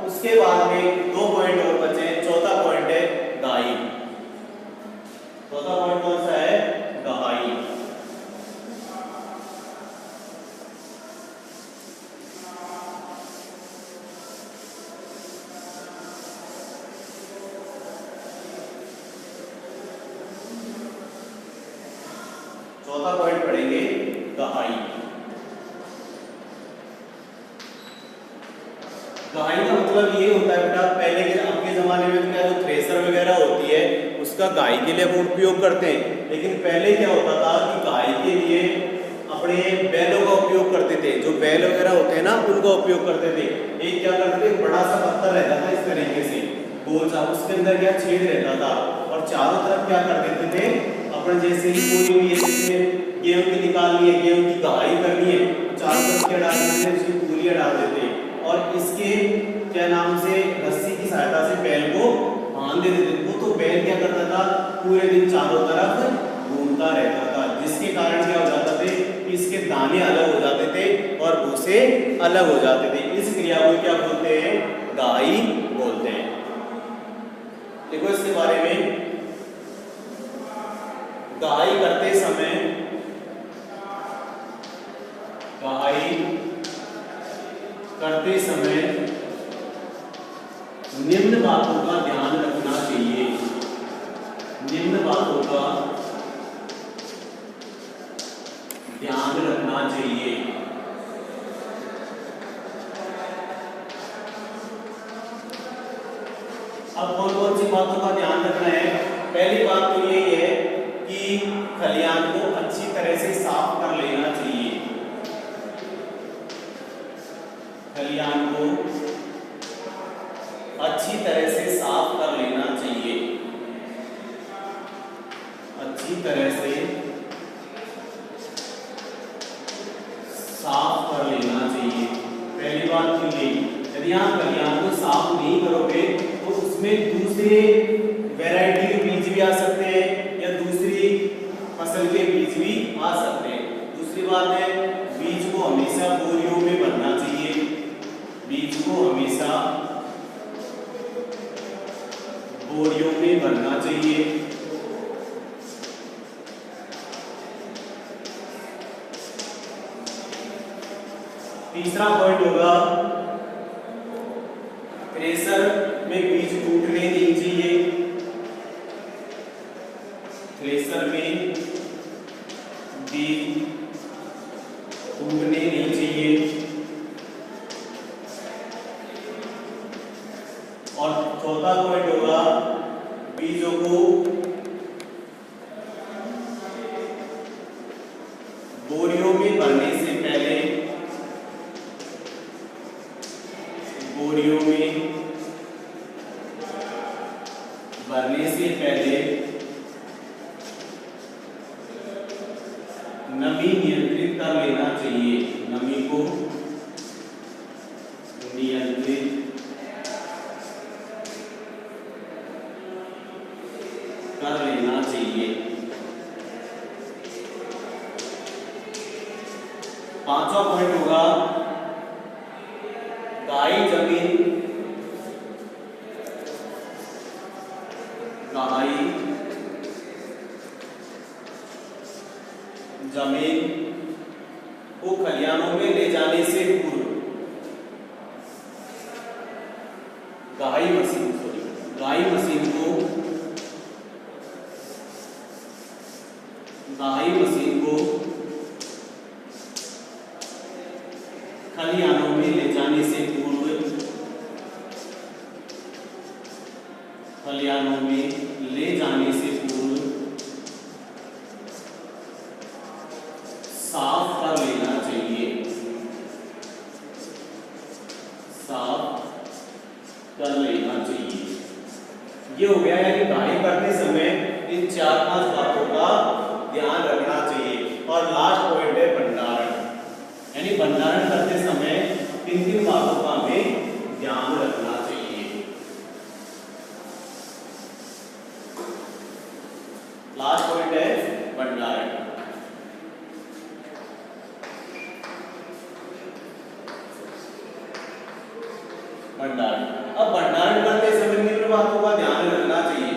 उसके बाद में 2 पॉइंट और बचे। चौथा पॉइंट है दहाई। चौथा पॉइंट कौन सा है, दहाई। चौथा पॉइंट पढ़ेंगे दहाई। दहाई का मतलब ये होता है बेटा, पहले के अब के जमाने में तो क्या जो थ्रेसर वगैरह होती है उसका गाय के लिए हम उपयोग करते हैं, लेकिन पहले क्या होता था कि गाय के लिए अपने बैलों का उपयोग करते थे। जो बैल वगैरह होते हैं ना उनका उपयोग करते थे। एक क्या करते थे, बड़ा सा पत्थर रहता था इस तरीके से गोल सा, उसके अंदर क्या छेद रहता था, और चारों तरफ क्या कर देते थे, अपने जैसे ही पूरी हुई है जिसमें गेहूं की निकालनी है, गेहूं की दहाई करनी है, चारों तरफ क्या डाल देते हैं, उसकी पूरियां डाल देते हैं, और इसके क्या नाम से रस्सी की सहायता से बैल को बांध देते थे। वो तो बैल क्या करता था, पूरे दिन चारों तरफ घूमता रहता था, जिसके कारण क्या हो जाता थे, इसके दाने अलग हो जाते थे और भूसे अलग हो जाते थे। इस क्रिया को क्या बोलते हैं, दहाई बोलते हैं। देखो इसके बारे में, दहाई करते समय, दहाई करते समय निम्न बातों का ध्यान रखना चाहिए। निम्न बातों का ध्यान रखना चाहिए। अब कौन कौन सी बातों का ध्यान रखना है? पहली बात तो यही है कि खलिहान को अच्छी तरह से साफ कर लेना चाहिए। खलिहान को अच्छी तरह से साफ कर लेना चाहिए। अच्छी तरह से यदि आप खलिहान को साफ नहीं करोगे तो उसमें दूसरे वैरायटी के बीज भी आ सकते हैं या दूसरी फसल के बीज भी आ सकते हैं। दूसरी बात है, बीज को हमेशा बोरियों में भरना चाहिए। बीज को हमेशा बोरियों में भरना चाहिए। तीसरा पॉइंट होगा, थ्रेसर में बीज टूटने नहीं चाहिए। थ्रेसर में बीज टूटने नहीं चाहिए। और चौथा पॉइंट होगा, बीजों को बोरियों में भरने से पहले नमी नियंत्रित कर लेना चाहिए। नमी को नियंत्रित कर लेना चाहिए। पांचवा पॉइंट होगा, गाई जमीन को खलिहानों में ले जाने से पूर्व गाई मशीन को खलिहानों में ले जाने से पूर्व साफ कर लेना चाहिए। ये हो गया है कि गाड़ी करते समय इन 4-5 बातों का ध्यान रखना चाहिए। और लास्ट पॉइंट है भंडारण, यानी भंडारण करते समय किन बातों का हमें ध्यान रखना चाहिए। लास्ट पॉइंट है भंडारण। अब भंडारण करते समय निम्न बातों का ध्यान रखना चाहिए,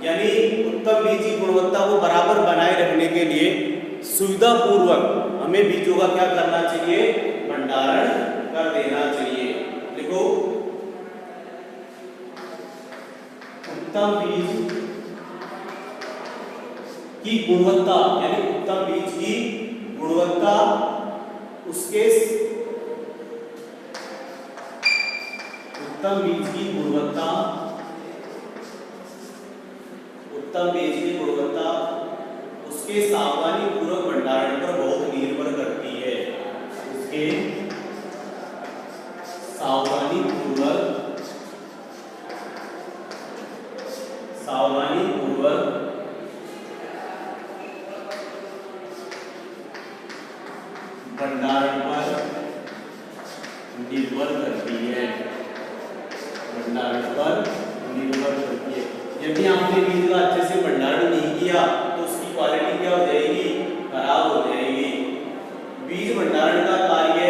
यानी उत्तम बीज की गुणवत्ता को बराबर बनाए रखने के लिए सुविधा पूर्वक हमें बीजों का क्या करना चाहिए, भंडारण कर देना चाहिए। देखो, उत्तम बीज की गुणवत्ता, यानी उत्तम बीज की गुणवत्ता उत्तम बीज की गुणवत्ता उसके सावधानी पूर्वक भंडारण पर बहुत निर्भर करती है। उसके सावधानी पूर्वक भंडारण पर निर्भर करती है। यदि आपने बीज का अच्छे से भंडारण नहीं किया तो उसकी क्वालिटी क्या हो जाएगी, खराब हो जाएगी। बीज भंडारण का कार्य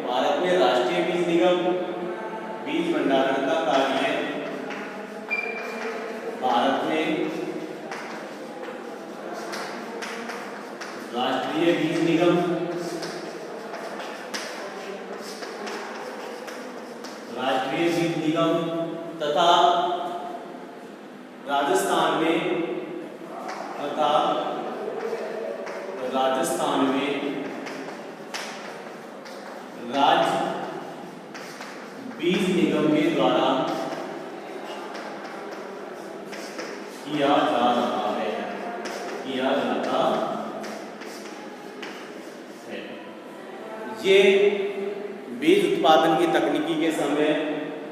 भारत में राष्ट्रीय बीज निगम बीज भंडारण का कार्य भारत में राष्ट्रीय बीज निगम तथा राजस्थान में राज्य बीज निगम के द्वारा किया जाता है। ये बीज उत्पादन की तकनीकी के समय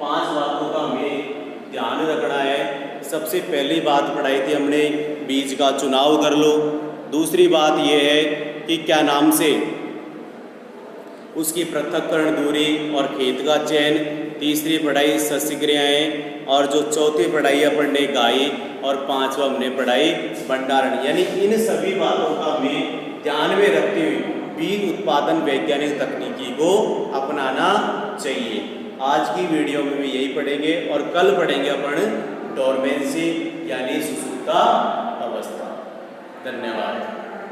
5 बातों का हमें सबसे पहली बात पढ़ाई थी हमने, बीज का चुनाव कर लो। दूसरी बात यह है कि क्या नाम से उसकी पृथक्करण दूरी और खेत का चयन। तीसरी पढ़ाई सस्य क्रियाएं, और जो चौथी पढ़ाई अपन ने गाई, और पांचवा हमने पढ़ाई भंडारण। यानी इन सभी बातों का हमें ध्यान में रखते हुए बीज उत्पादन वैज्ञानिक तकनीकी को अपनाना चाहिए। आज की वीडियो में भी यही पढ़ेंगे और कल पढ़ेंगे अपन डोरमेंसी यानी सुसुप्ता अवस्था। धन्यवाद।